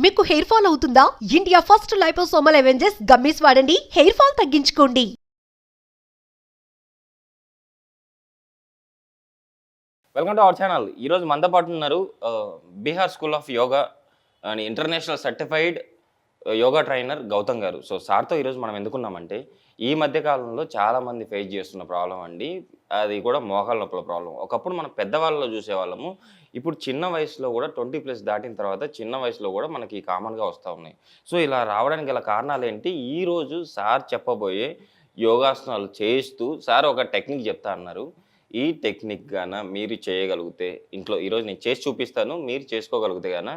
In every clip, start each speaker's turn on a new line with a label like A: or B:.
A: మీకు hair fall అవుతుందా? India first liposomal avengers gummies వాడండి, హెయిర్ ఫాల్ తగ్గించుకోండి.
B: Welcome to our channel. ఈరోజు మనతో పాటు ఉన్నారు Bihar school of yoga and international certified yoga trainer Gautam garu. So సార్తో ఈరోజు మనం ఎందుకున్నామంటే ఈ మధ్య కాలంలో చాలామంది ఫేస్ చేస్తున్న ప్రాబ్లం అండి, అది కూడా మోకాళ్ళ నొప్పుల ప్రాబ్లం. ఒకప్పుడు మనం పెద్దవాళ్ళలో చూసేవాళ్ళము, ఇప్పుడు చిన్న వయసులో కూడా 20+ దాటిన తర్వాత చిన్న వయసులో కూడా మనకి కామన్గా వస్తూ ఉన్నాయి. సో ఇలా రావడానికి గల కారణాలు ఏంటి? ఈరోజు సార్ చెప్పబోయే యోగాసనాలు చేస్తూ సార్ ఒక టెక్నిక్ చెప్తా అన్నారు. ఈ టెక్నిక్ గాన మీరు చేయగలిగితే ఇంట్లో ఈరోజు నేను చేసి చూపిస్తాను, మీరు చేసుకోగలిగితే గాన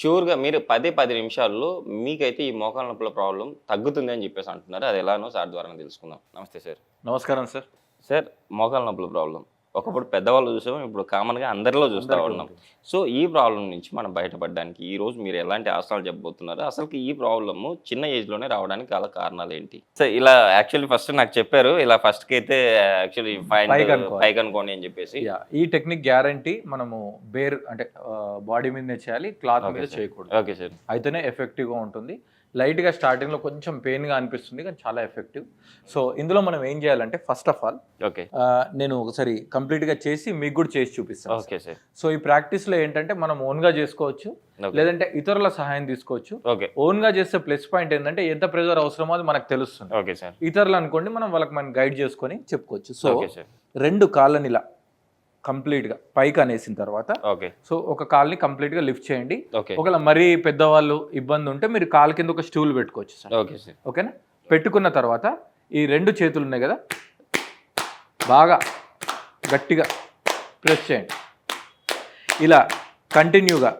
B: షూర్గా మీరు 10 నిమిషాల్లో మీకైతే ఈ మోకాళ్ళ నొప్పుల ప్రాబ్లం తగ్గుతుంది అని చెప్పేసి అంటున్నారు. అది ఎలానో సార్ ద్వారా తెలుసుకుందాం. నమస్తే సార్.
C: నమస్కారం సార్.
B: సార్, మోకాళ్ళ నొప్పుల ప్రాబ్లం ఒకప్పుడు పెద్దవాళ్ళు చూసాం, ఇప్పుడు కామన్గా అందరిలో చూస్తూ ఉన్నాం. సో ఈ ప్రాబ్లం నుంచి మనం బయటపడడానికి ఈరోజు మీరు ఎలాంటి ఆసనాలు చెప్పబోతున్నారు? అసలు ఈ ప్రాబ్లము చిన్న ఏజ్లోనే రావడానికి గల కారణాలు ఏంటి? సార్ ఇలా యాక్చువల్లీ ఫస్ట్ నాకు చెప్పారు, ఇలా ఫస్ట్కి అయితే యాక్చువల్లీ పైకి అనుకోండి అని చెప్పేసి.
C: ఈ టెక్నిక్ గ్యారంటీ మనము బేర్ అంటే బాడీ మీదనే చేయాలి, క్లాత్ మీద చేయకూడదు.
B: Okay sir.
C: అయితేనే ఎఫెక్టివ్గా ఉంటుంది. లైట్గా స్టార్టింగ్లో కొంచెం పెయిన్గా అనిపిస్తుంది కానీ చాలా ఎఫెక్టివ్. సో ఇందులో మనం ఏం చేయాలంటే ఫస్ట్ ఆఫ్ ఆల్
B: ఓకే
C: నేను ఒకసారి కంప్లీట్గా చేసి మీకు కూడా చేసి చూపిస్తాను.
B: Okay sir.
C: సో ఈ ప్రాక్టీస్లో ఏంటంటే మనం ఓన్గా చేసుకోవచ్చు, లేదంటే ఇతరుల సహాయం తీసుకోవచ్చు.
B: ఓకే.
C: ఓన్గా చేస్తే ప్లస్ పాయింట్ ఏంటంటే ఎంత ప్రెజర్ అవసరమో అది మనకు తెలుస్తుంది.
B: Okay sir.
C: ఇతరులు అనుకోండి మనం గైడ్ చేసుకొని చెప్పుకోవచ్చు. సో రెండు కాళ్ళని ఇలా కంప్లీట్గా పైకి అనేసిన తర్వాత
B: ఓకే.
C: సో ఒక కాల్ని కంప్లీట్గా లిఫ్ట్ చేయండి.
B: ఓకే.
C: ఒకవేళ మరీ పెద్దవాళ్ళు ఇబ్బంది ఉంటే మీరు కాలు కింద ఒక స్టూల్ పెట్టుకోవచ్చు సార్.
B: Okay sir.
C: ఓకేనా? పెట్టుకున్న తర్వాత ఈ రెండు చేతులు ఉన్నాయి కదా, బాగా గట్టిగా ప్రెస్ చేయండి. ఇలా కంటిన్యూగా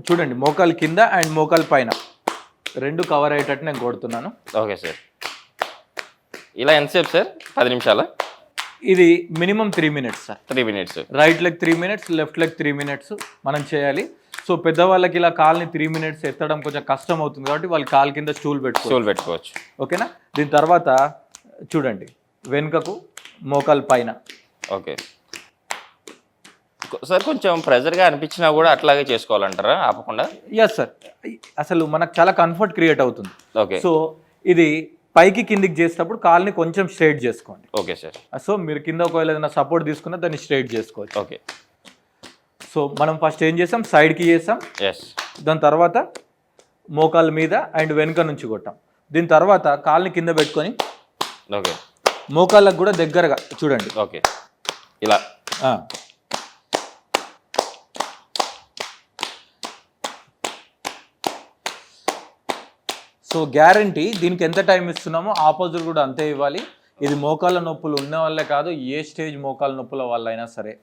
C: చూడండి, మోకాలు కింద అండ్ మోకాలు పైన రెండు కవర్ అయ్యేటట్టు నేను కొడుతున్నాను.
B: Okay sir. ఇలా ఎంతసేపు సార్? 10 నిమిషాలా?
C: ఇది minimum 3 minutes sir.
B: 3 minutes.
C: Right leg 3 minutes, left leg 3 minutes మనం చేయాలి. సో పెద్దవాళ్ళకి ఇలా కాల్ని 3 మినిట్స్ ఎత్తడం కొంచెం కష్టం అవుతుంది కాబట్టి వాళ్ళు కాలు కింద స్టూల్ పెట్టుకోవచ్చు. ఓకేనా? దీని తర్వాత చూడండి, వెనుకకు మోకాలు పైన.
B: Okay sir. కొంచెం ప్రెజర్గా అనిపించినా కూడా అట్లాగే చేసుకోవాలంటారా ఆపకుండా?
C: Yes sir. అసలు మనకు చాలా కంఫర్ట్ క్రియేట్ అవుతుంది.
B: ఓకే.
C: సో ఇది పైకి కిందికి చేసేటప్పుడు కాల్ని కొంచెం స్ట్రైట్ చేసుకోండి.
B: Okay sir.
C: సో మీరు కింద ఒకవేళ ఏదైనా సపోర్ట్ తీసుకున్నా దాన్ని స్ట్రైట్ చేసుకోవచ్చు.
B: ఓకే.
C: సో మనం ఫస్ట్ ఏం చేసాం, సైడ్కి చేసాం.
B: ఎస్.
C: దాని తర్వాత మోకాళ్ళ మీద అండ్ వెనుక నుంచి కొట్టాం. దీని తర్వాత కాల్ని కింద పెట్టుకొని
B: ఓకే
C: మోకాళ్ళకు కూడా దగ్గరగా చూడండి.
B: ఓకే. ఇలా
C: సో గ్యారంటీ దీనికి ఎంత టైం ఇస్తున్నామో ఆపోజిట్ కూడా అంతే ఇవ్వాలి. ఇది మోకాళ్ళ నొప్పులు ఉన్న వాళ్ళే కాదు, ఏ స్టేజ్ మోకాళ్ళ నొప్పుల వాళ్ళైనా సరే,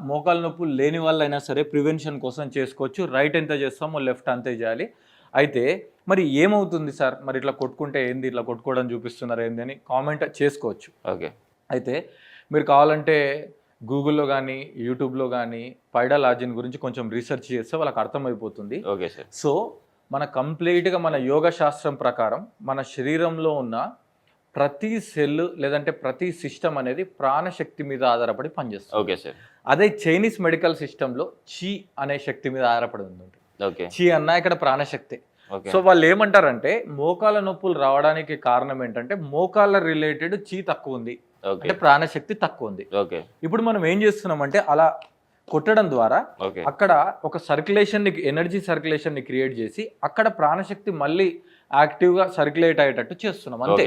C: మోకాళ్ళ నొప్పులు లేని వాళ్ళైనా సరే ప్రివెన్షన్ కోసం చేసుకోవచ్చు. రైట్ ఎంత చేస్తామో లెఫ్ట్ అంతే చేయాలి. అయితే మరి ఏమవుతుంది సార్, మరి ఇట్లా కొట్టుకుంటే ఏంది, ఇట్లా కొట్టుకోవడం చూపిస్తున్నారు ఏంది అని కామెంట్ చేసుకోవచ్చు.
B: ఓకే.
C: అయితే మీరు కావాలంటే గూగుల్లో కానీ యూట్యూబ్లో కానీ పైడాలజీ గురించి కొంచెం రీసెర్చ్ చేస్తే వాళ్ళకి అర్థమైపోతుంది.
B: Okay sir.
C: సో మన కంప్లీట్గా మన యోగ శాస్త్రం ప్రకారం మన శరీరంలో ఉన్న ప్రతి సెల్ లేదంటే ప్రతి సిస్టమ్ అనేది ప్రాణశక్తి మీద ఆధారపడి పనిచేస్తుంది.
B: Okay sir.
C: అదే చైనీస్ మెడికల్ సిస్టంలో చి అనే శక్తి మీద ఆధారపడి ఉంది.
B: ఓకే.
C: చి అన్న ఇక్కడ ప్రాణశక్తి. సో వాళ్ళు ఏమంటారంటే మోకాళ్ళ నొప్పులు రావడానికి కారణం ఏంటంటే మోకాళ్ళ రిలేటెడ్ చి తక్కువ ఉంది, అంటే ప్రాణశక్తి తక్కువ ఉంది.
B: ఓకే.
C: ఇప్పుడు మనం ఏం చేస్తున్నామంటే అలా కొట్టడం ద్వారా అక్కడ ఒక సర్క్యులేషన్ ని, ఎనర్జీ సర్క్యులేషన్ ని క్రియేట్ చేసి అక్కడ ప్రాణశక్తి మళ్ళీ యాక్టివ్గా సర్క్యులేట్ అయ్యేటట్టు చేస్తున్నాం అంతే.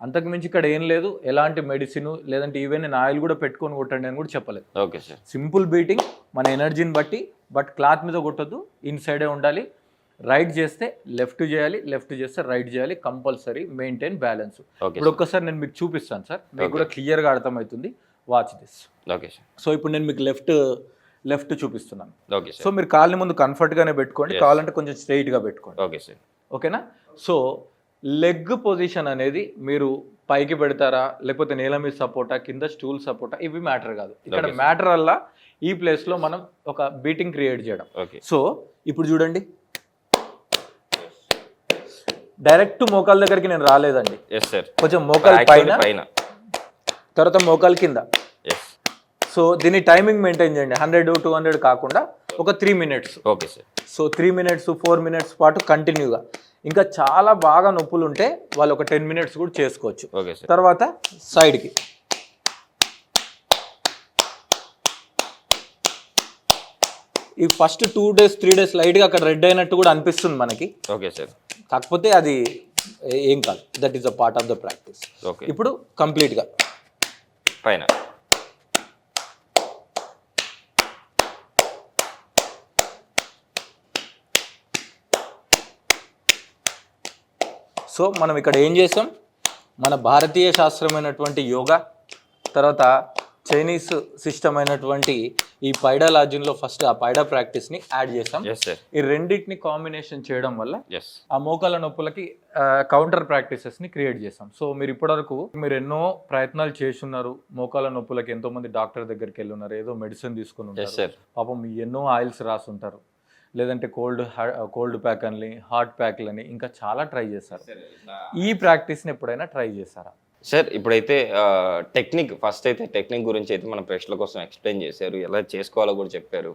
C: అంతకు మించి ఇక్కడ ఏం లేదు. ఎలాంటి మెడిసిన్ లేదంటే ఈవెన్ నేను ఆయిల్ కూడా పెట్టుకొని కొట్టండి అని కూడా చెప్పలేదు.
B: Okay sir.
C: సింపుల్ బీటింగ్ మన ఎనర్జీని బట్టి, బట్ క్లాత్ మీద కొట్టద్దు, ఇన్సైడే ఉండాలి. రైట్ చేస్తే లెఫ్ట్ చేయాలి, లెఫ్ట్ చేస్తే రైట్ చేయాలి. Compulsory maintain balance. ఇప్పుడు ఒక్కసారి నేను మీకు చూపిస్తాను సార్, మీకు కూడా క్లియర్గా అర్థమవుతుంది. Watch this.
B: Okay sir.
C: So ఇప్పుడు నేను మీకు లెఫ్ట్ చూపిస్తున్నాను.
B: Okay sir.
C: సో మీరు కాళ్ళని ముందు కంఫర్ట్గానే పెట్టుకోండి, కావాలంటే కొంచెం స్ట్రైట్గా పెట్టుకోండి.
B: Okay sir.
C: ఓకేనా? సో లెగ్ పొజిషన్ అనేది మీరు పైకి పెడతారా లేకపోతే నేల మీద సపోర్టా, కింద స్టూల్ సపోర్టా, ఇవి మ్యాటర్ కాదు. ఇక్కడ మ్యాటర్ అలా ఈ ప్లేస్లో మనం ఒక బీటింగ్ క్రియేట్ చేయడం. సో ఇప్పుడు చూడండి, డైరెక్ట్ మోకాళ్ళ దగ్గరికి నేను రాలేదండి. కొంచెం మోకాలు పైన, తర్వాత మోకాలు కింద. సో దీన్ని టైమింగ్ మెయింటైన్ చేయండి. 100, 200 కాకుండా ఒక 3 minutes.
B: Okay sir.
C: So 3 minutes 4 minutes పాటు కంటిన్యూగా. ఇంకా చాలా బాగా నొప్పులు ఉంటే వాళ్ళు ఒక 10 మినిట్స్ కూడా చేసుకోవచ్చు.
B: Okay sir.
C: తర్వాత సైడ్కి ఈ ఫస్ట్ 2 డేస్ 3 డేస్ లైట్గా అక్కడ రెడ్ అయినట్టు కూడా అనిపిస్తుంది మనకి.
B: Okay sir.
C: కాకపోతే అది ఏం కాదు, that is a part of the practice.
B: Okay.
C: ఇప్పుడు కంప్లీట్గా
B: పైన
C: సో మనం ఇక్కడ ఏం చేసాం, మన భారతీయ శాస్త్రమైనటువంటి యోగా, తర్వాత చైనీస్ సిస్టమ్ అయినటువంటి ఈ పైడా లాజిన్లో ఫస్ట్ ఆ పైడా ప్రాక్టీస్ని యాడ్ చేసాం.
B: Yes sir.
C: ఈ రెండింటిని కాంబినేషన్ చేయడం వల్ల
B: ఎస్
C: ఆ మోకాల నొప్పులకి కౌంటర్ ప్రాక్టీసెస్ని క్రియేట్ చేసాం. సో మీరు ఇప్పటివరకు మీరు ఎన్నో ప్రయత్నాలు చేస్తున్నారు, మోకాల నొప్పులకి ఎంతోమంది డాక్టర్ దగ్గరికి వెళ్ళి ఉన్నారు, ఏదో మెడిసిన్ తీసుకుని
B: ఎస్
C: ఉంటారు,
B: సార్.
C: పాపం ఎన్నో ఆయిల్స్ రాసుంటారు, లేదంటే కోల్డ్ ప్యాక్ అని హాట్ ప్యాక్లని ఇంకా చాలా ట్రై చేశారు. ఈ ప్రాక్టీస్ని ఎప్పుడైనా ట్రై చేశారా?
B: సార్ ఇప్పుడైతే ఫస్ట్ అయితే టెక్నిక్ గురించి అయితే మన ప్రేక్షకుల కోసం ఎక్స్ప్లెయిన్ చేశారు, ఎలా చేసుకోవాలో కూడా చెప్పారు.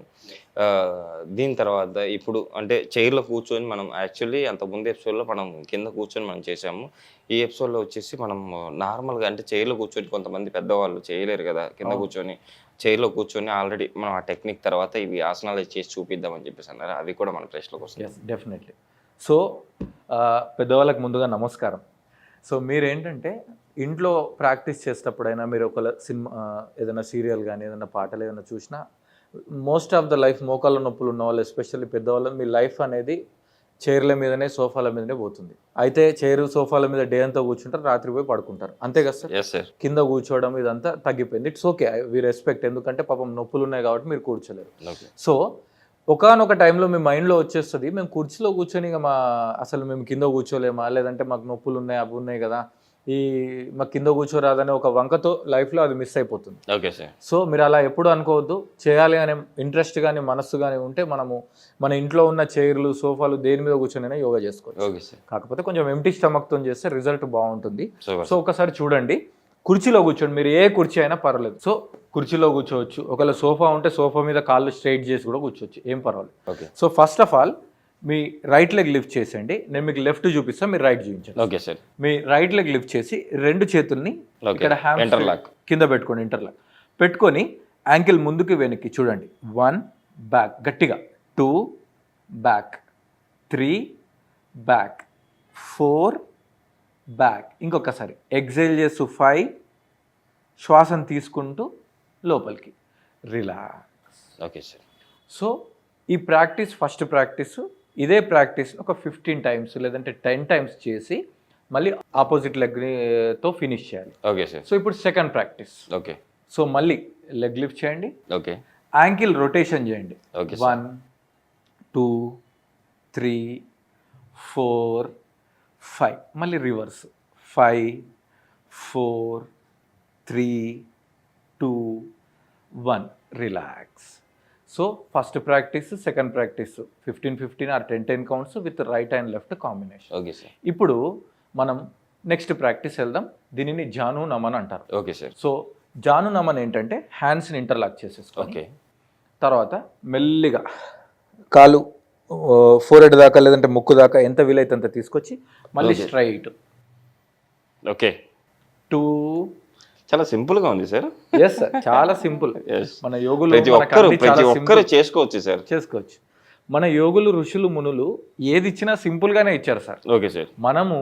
B: దీని తర్వాత ఇప్పుడు అంటే చైర్లో కూర్చొని మనం యాక్చువల్లీ అంతకుముందు ఎపిసోడ్లో మనం కింద కూర్చొని మనం చేసాము. ఈ ఎపిసోడ్లో వచ్చేసి మనం నార్మల్గా అంటే చైర్లో కూర్చొని కొంతమంది పెద్దవాళ్ళు చేయలేరు కదా, కింద కూర్చొని చైర్లో కూర్చొని ఆల్రెడీ మనం ఆ టెక్నిక్ తర్వాత ఇవి ఆసనాలు చేసి చూపిద్దామని చెప్పేసి అన్నారు. అవి కూడా మన ప్రేక్షకుల కోసం.
C: Yes, definitely. సో పెద్దవాళ్ళకి ముందుగా నమస్కారం. సో మీరేంటంటే ఇంట్లో ప్రాక్టీస్ చేసేటప్పుడైనా మీరు ఒక సినిమా ఏదైనా సీరియల్ కానీ ఏదైనా పాటలు ఏదైనా చూసినా మోస్ట్ ఆఫ్ ద లైఫ్ మోకాళ్ళ నొప్పులు ఉన్న వాళ్ళు ఎస్పెషల్లీ పెద్దవాళ్ళు మీ లైఫ్ అనేది చైర్ల మీదనే సోఫాల మీదనే పోతుంది. అయితే చైర్ సోఫాల మీద డే అంతా కూర్చుంటారు, రాత్రి పోయి పడుకుంటారు, అంతే కదా సార్?
B: Yes sir.
C: కింద కూర్చోవడం ఇదంతా తగ్గిపోయింది. ఇట్స్ ఓకే, వి రెస్పెక్ట్, ఎందుకంటే పాపం నొప్పులు ఉన్నాయి కాబట్టి మీరు కూర్చోలేరు. సో ఒకానొక టైంలో మీ మైండ్లో వచ్చేస్తుంది, మేము కుర్చీలో కూర్చొని అసలు మేము కింద కూర్చోలేమా, లేదంటే మాకు నొప్పులు ఉన్నాయి అవి ఉన్నాయి కదా, మాకు కింద కూర్చోరాదనే ఒక వంకతో లైఫ్లో అది మిస్ అయిపోతుంది.
B: Okay sir.
C: సో మీరు అలా ఎప్పుడు అనుకోవద్దు. చేయాలి అనే ఇంట్రెస్ట్ కానీ మనస్సు కానీ ఉంటే మన ఇంట్లో ఉన్న చైర్లు సోఫాలు దేని మీద కూర్చొని యోగా చేసుకోవచ్చు.
B: Okay sir.
C: కాకపోతే కొంచెం ఎంటీ స్టమక్తో చేస్తే రిజల్ట్ బాగుంటుంది.
B: Super.
C: సో ఒకసారి చూడండి, కుర్చీలో కూర్చోండి, మీరు ఏ కుర్చీ అయినా పర్వాలేదు. సో కుర్చీలో కూర్చోవచ్చు, ఒకవేళ సోఫా ఉంటే సోఫా మీద కాళ్ళు స్ట్రైట్ చేసి కూడా కూర్చోవచ్చు, ఏం పర్వాలేదు.
B: Okay.
C: So first of all మీ రైట్ లెగ్ లిఫ్ట్ చేసేయండి, నేను మీకు లెఫ్ట్ చూపిస్తాను, మీరు రైట్ చూపించండి.
B: Okay sir.
C: మీ రైట్ లెగ్ లిఫ్ట్ చేసి 2 చేతుల్ని ఇక్కడ
B: ఇంటర్లాక్
C: కింద పెట్టుకోండి, ఇంటర్లాక్ పెట్టుకొని యాంకిల్ ముందుకి వెనక్కి చూడండి. 1 బ్యాక్ గట్టిగా, 2 బ్యాక్, 3 బ్యాక్, 4 బ్యాక్. ఇంకొకసారి ఎగ్జైల్ చేస్తూ 5, శ్వాసను తీసుకుంటూ లోపలికి రిలాక్స్.
B: Okay sir.
C: సో ఈ ప్రాక్టీస్ ఫస్ట్ ప్రాక్టీస్, ఇదే ప్రాక్టీస్ ఒక 15 టైమ్స్ లేదంటే 10 టైమ్స్ చేసి మళ్ళీ ఆపోజిట్ లెగ్తో ఫినిష్ చేయాలి.
B: Okay sir.
C: సో ఇప్పుడు సెకండ్ ప్రాక్టీస్.
B: ఓకే.
C: సో మళ్ళీ లెగ్ లిఫ్ట్ చేయండి,
B: ఓకే,
C: యాంకిల్ రొటేషన్ చేయండి.
B: ఓకే.
C: 1 2 3 4 5, మళ్ళీ reverse 5 4 3 2 1 relax. So first practice second practice 15-15 or 10-10 counts with right and left combination.
B: Okay sir.
C: ఇప్పుడు మనం next practice వెళ్దాం. దీనిని జాను నమన్ అంటారు.
B: Okay sir.
C: సో జాను నమన్ ఏంటంటే హ్యాండ్స్ని ఇంటర్లాక్ చేసేసుకోండి.
B: ఓకే.
C: తర్వాత మెల్లిగా కాలు ఫోర్హెడ్ దాకా లేదంటే ముక్కు దాకా ఎంత వీలైతే అంత తీసుకొచ్చి మళ్ళీ స్ట్రైట్.
B: ఓకే.
C: 2.
B: చాలా సింపుల్ గా ఉంది సార్.
C: ఎస్ సార్, చాలా సింపుల్. మన యోగులు
B: ప్రతి ఒక్కరు చేసుకోవచ్చు సార్,
C: చేసుకోవచ్చు. మన యోగులు ఋషులు మునులు ఏది ఇచ్చినా సింపుల్ గానే ఇచ్చారు సార్.
B: Okay sir.
C: మనము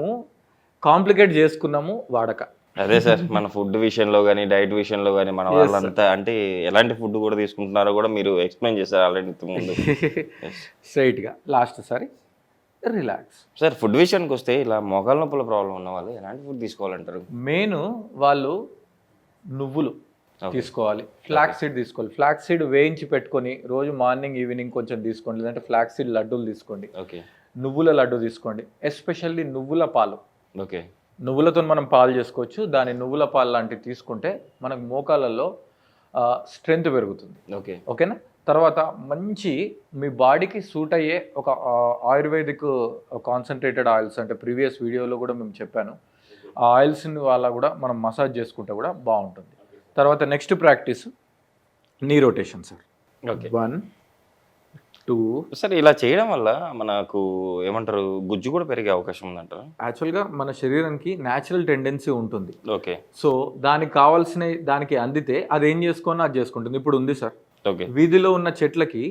C: కాంప్లికేట్ చేసుకున్నాము వాడక.
B: అదే సార్, మన ఫుడ్ విషయంలో కానీ డైట్ విషయంలో కానీ మన వాళ్ళంతా అంటే ఎలాంటి ఫుడ్ కూడా తీసుకుంటున్నారో కూడా మీరు ఎక్స్ప్లెయిన్ చేశారు ఆల్రెడీ ఇంతకుముందు.
C: స్ట్రైట్గా లాస్ట్ సారి రిలాక్స్.
B: సార్ ఫుడ్ విషయానికి వస్తే ఇలా మోకాళ్ళ నొప్పుల ప్రాబ్లం ఉన్న వాళ్ళు ఎలాంటి ఫుడ్ తీసుకోవాలంటారు?
C: మెయిన్ వాళ్ళు నువ్వులు తీసుకోవాలి, ఫ్లాక్స్ సీడ్ తీసుకోవాలి. ఫ్లాక్స్ సీడ్ వేయించి పెట్టుకొని రోజు మార్నింగ్ ఈవినింగ్ కొంచెం తీసుకోండి, లేదంటే ఫ్లాక్స్ సీడ్ లడ్డూలు తీసుకోండి.
B: ఓకే.
C: నువ్వుల లడ్డు తీసుకోండి, ఎస్పెషల్లీ నువ్వుల పాలు.
B: ఓకే.
C: నువ్వులతో మనం పాలు చేసుకోవచ్చు. దాని నువ్వుల పాలు లాంటివి తీసుకుంటే మనకు మోకాళ్ళల్లో స్ట్రెంగ్త్ పెరుగుతుంది.
B: ఓకే.
C: ఓకేనా? తర్వాత మంచి మీ బాడీకి సూట్ అయ్యే ఒక ఆయుర్వేదిక్ కాన్సన్ట్రేటెడ్ ఆయిల్స్, అంటే ప్రీవియస్ వీడియోలో కూడా మేము చెప్పాను, ఆ ఆయిల్స్ని వాళ్ళ కూడా మనం మసాజ్ చేసుకుంటే కూడా బాగుంటుంది. తర్వాత నెక్స్ట్ ప్రాక్టీస్ నీ rotation sir.
B: Okay.
C: 1 to
B: sir ఇలా చేయడం వల్ల మనకు ఏమంటారు గుజ్జు కూడా పెరిగే అవకాశం ఉందంటారా?
C: యాక్చువల్గా మన శరీరానికి న్యాచురల్ టెండెన్సీ ఉంటుంది.
B: ఓకే.
C: సో దానికి కావాల్సిన దానికి అందితే అది ఏం చేసుకోనో అది చేసుకుంటుంది. ఇప్పుడు ఉంది సార్,
B: ఓకే.
C: వీధిలో ఉన్న చెట్లకి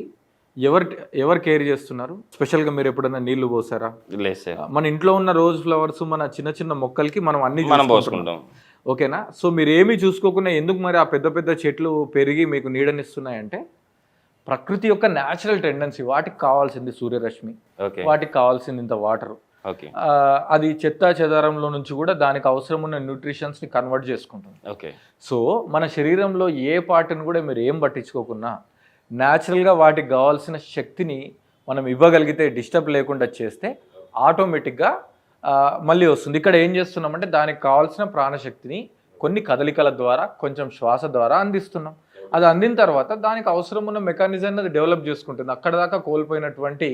C: ఎవరు కేర్ చేస్తున్నారు? స్పెషల్గా మీరు ఎప్పుడైనా నీళ్లు పోసారా?
B: లేదు సార్.
C: మన ఇంట్లో ఉన్న రోజ్ ఫ్లవర్స్, మన చిన్న చిన్న మొక్కలకి మనం అన్ని
B: మనం పోసుకుంటాం.
C: ఓకేనా? సో మీరు ఏమీ చూసుకోకుండా ఎందుకు మరి ఆ పెద్ద పెద్ద చెట్లు పెరిగి మీకు నీడనిస్తున్నాయంటే ప్రకృతి యొక్క న్యాచురల్ టెండెన్సీ. వాటికి కావాల్సింది సూర్యరశ్మి,
B: ఓకే.
C: వాటికి కావాల్సింది ఇంత వాటర్.
B: ఓకే.
C: అది చెత్తా చెదారంలో నుంచి కూడా దానికి అవసరం ఉన్న న్యూట్రిషన్స్ని కన్వర్ట్ చేసుకుంటుంది.
B: ఓకే.
C: సో మన శరీరంలో ఏ పార్ట్ని కూడా మీరు ఏం పట్టించుకోకుండా న్యాచురల్గా వాటికి కావాల్సిన శక్తిని మనం ఇవ్వగలిగితే, డిస్టర్బ్ లేకుండా చేస్తే ఆటోమేటిక్గా మళ్ళీ వస్తుంది. ఇక్కడ ఏం చేస్తున్నామంటే దానికి కావాల్సిన ప్రాణశక్తిని కొన్ని కదలికల ద్వారా, కొంచెం శ్వాస ద్వారా అందిస్తున్నాం. అది అందిన తర్వాత దానికి అవసరం ఉన్న మెకానిజం అది డెవలప్ చేసుకుంటుంది. అక్కడ దాకా కోల్పోయినటువంటి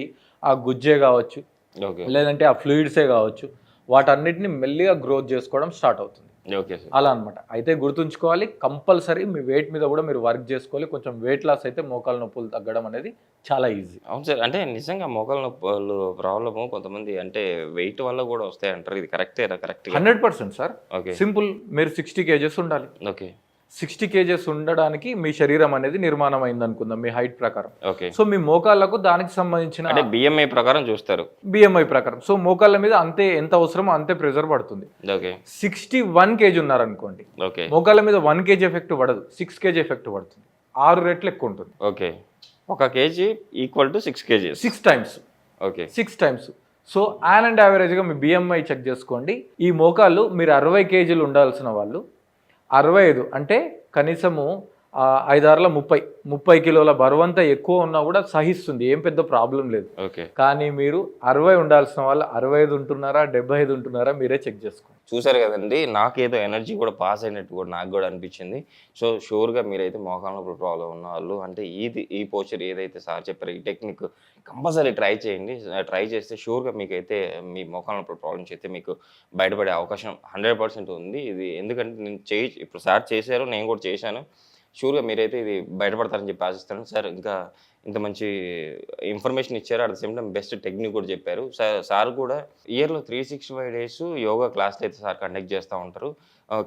C: ఆ గుజ్జే కావచ్చు,
B: ఓకే.
C: లేదంటే ఆ ఫ్లూయిడ్సే కావచ్చు, వాటన్నిటిని మెల్లిగా గ్రోత్ చేసుకోవడం స్టార్ట్ అవుతుంది.
B: Okay sir.
C: అలా అనమాట. అయితే గుర్తుంచుకోవాలి, కంపల్సరీ మీ వెయిట్ మీద కూడా మీరు వర్క్ చేసుకోవాలి. కొంచెం వెయిట్ లాస్ అయితే మోకాలు నొప్పులు తగ్గడం అనేది చాలా ఈజీ.
B: అవును సార్. అంటే నిజంగా మోకాళ్ళ నొప్పులు ప్రాబ్లము కొంతమంది అంటే వెయిట్ వల్ల కూడా వస్తాయి అంటారు. ఇది కరెక్టేనా? కరెక్ట్.
C: 100% సార్.
B: ఓకే.
C: సింపుల్, మీరు 60 kgs ఉండాలి.
B: ఓకే.
C: 60 kgs ఉండడానికి మీ శరీరం అనేది నిర్మాణం అయింది అనుకుందాం, మీ హైట్ ప్రకారం.
B: ఓకే.
C: సో మీ మోకాళ్ళకు దానికి సంబంధించిన
B: అంటే బిఎంఐ ప్రకారం చూస్తారు.
C: బిఎంఐ ప్రకారం. సో మోకాళ్ళ మీద అంతే ఎంత అవసరమో అంతే ప్రెజర్ పడుతుంది.
B: ఓకే.
C: 61 kg ఉన్నారనుకోండి,
B: ఓకే.
C: మోకాళ్ళ మీద 1 kg ఎఫెక్ట్ పడదు, 6 kg ఎఫెక్ట్ పడుతుంది. 6 రెట్లు ఎక్కువ ఉంటుంది.
B: Okay. 1 kg equal to 6 kg.
C: 6 times.
B: Okay. 6
C: times. So and యావరేజ్గా మీ బిఎంఐ చెక్ చేసుకోండి. ఈ మోకాళ్ళు మీరు 60 kg ఉండాల్సిన వాళ్ళు 65, అంటే కనీసము 5 30 కిలోల బరువంతా ఎక్కువ ఉన్నా కూడా సహిస్తుంది, ఏం పెద్ద ప్రాబ్లం లేదు.
B: ఓకే. కానీ
C: కానీ మీరు 60 ఉండాల్సిన వాళ్ళు 65 ఉంటున్నారా 75 ఉంటున్నారా మీరే చెక్ చేసుకోండి.
B: చూసారు కదండి, నాకేదో ఎనర్జీ కూడా పాస్ అయినట్టు కూడా నాకు కూడా అనిపించింది. సో షూర్గా మీరైతే మోకాళ్ళ నొప్పుల ప్రాబ్లం ఉన్న వాళ్ళు అంటే ఈ పోస్చర్ ఏదైతే సార్ చెప్పారో ఈ టెక్నిక్ కంపల్సరీ ట్రై చేయండి. ట్రై చేస్తే షూర్గా మీకైతే మీ మోకాళ్ళ నొప్పుల ప్రాబ్లమ్స్ అయితే మీకు బయటపడే అవకాశం 100% ఉంది. ఇది ఎందుకంటే నేను ఇప్పుడు సార్ చేశారు, నేను కూడా చేశాను. షూర్గా మీరైతే ఇది బయటపడతారని చెప్పి ఆశిస్తాను. సార్ ఇంకా ఇంత మంచి ఇన్ఫర్మేషన్ ఇచ్చారు, at the same time best technique కూడా చెప్పారు. సార్ కూడా ఇయర్లో 365 days యోగా క్లాస్లు అయితే సార్ కండక్ట్ చేస్తూ ఉంటారు.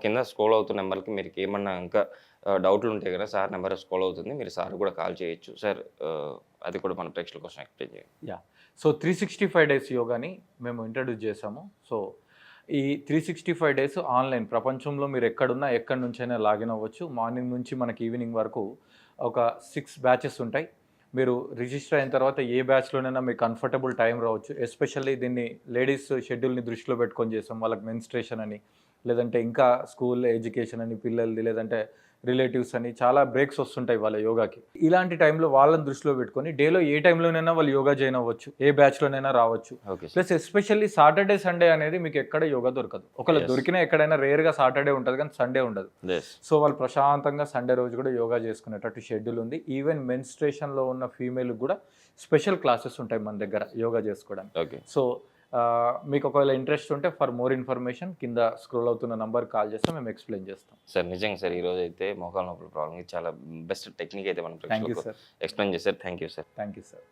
B: కింద స్క్రోల్ అవుతున్న నెంబర్కి మీరు ఏమన్నా ఇంకా డౌట్లు ఉంటే కదా సార్ నెంబర్ స్క్రోల్ అవుతుంది, మీరు సార్ కూడా కాల్ చేయొచ్చు. సార్ అది కూడా మన ప్రేక్షకుల కోసం ఎక్స్ప్లెయిన్ చేయండి.
C: సో 365 days యోగాని మేము ఇంట్రడ్యూస్ చేసాము. సో ఈ 365 days ఆన్లైన్, ప్రపంచంలో మీరు ఎక్కడున్నా ఎక్కడి నుంచైనా లాగిన్ అవ్వచ్చు. మార్నింగ్ నుంచి మనకి ఈవినింగ్ వరకు ఒక 6 batches ఉంటాయి. మీరు రిజిస్టర్ అయిన తర్వాత ఏ బ్యాచ్లోనైనా మీకు కంఫర్టబుల్ టైం రావచ్చు. ఎస్పెషల్లీ దీన్ని లేడీస్ షెడ్యూల్ని దృష్టిలో పెట్టుకొని చేసాం. వాళ్ళకి మెన్స్ట్రేషన్ అని, లేదంటే ఇంకా స్కూల్ ఎడ్యుకేషన్ అని, పిల్లలది, లేదంటే రిలేటివ్స్ అని చాలా బ్రేక్స్ వస్తుంటాయి వాళ్ళ యోగాకి. ఇలాంటి టైంలో వాళ్ళని దృష్టిలో పెట్టుకొని డేలో ఏ టైంలోనైనా వాళ్ళు యోగా జాయిన్ అవ్వచ్చు, ఏ బ్యాచ్లోనైనా రావచ్చు. ప్లస్ ఎస్పెషల్లీ సాటర్డే సండే అనేది మీకు ఎక్కడ యోగా దొరకదు. ఒకవేళ దొరికినా ఎక్కడైనా రేర్గా సాటర్డే ఉంటుంది కానీ సండే ఉండదు. సో వాళ్ళు ప్రశాంతంగా సండే రోజు కూడా యోగా చేసుకునేటట్టు షెడ్యూల్ ఉంది. ఈవెన్ మెన్స్ట్రేషన్లో ఉన్న ఫీమేల్కి కూడా స్పెషల్ క్లాసెస్ ఉంటాయి మన దగ్గర యోగా చేసుకోవడానికి. సో మీకు ఒకవేళ ఇంట్రెస్ట్ ఉంటే ఫర్ మోర్ ఇన్ఫర్మేషన్ కింద స్క్రోల్ అవుతున్న నంబర్ కాల్ చేస్తే మేము ఎక్స్ప్లెయిన్ చేస్తాం.
B: సార్ నిజంగా సార్ ఈరోజు అయితే మోకాళ్ళ నొప్పుల ప్రాబ్లమ్కి చాలా బెస్ట్ టెక్నిక్ అయితే మనం
C: థ్యాంక్ యూ సార్
B: ఎక్స్ప్లెయిన్ చేశారు. Thank you sir.
C: Thank you sir.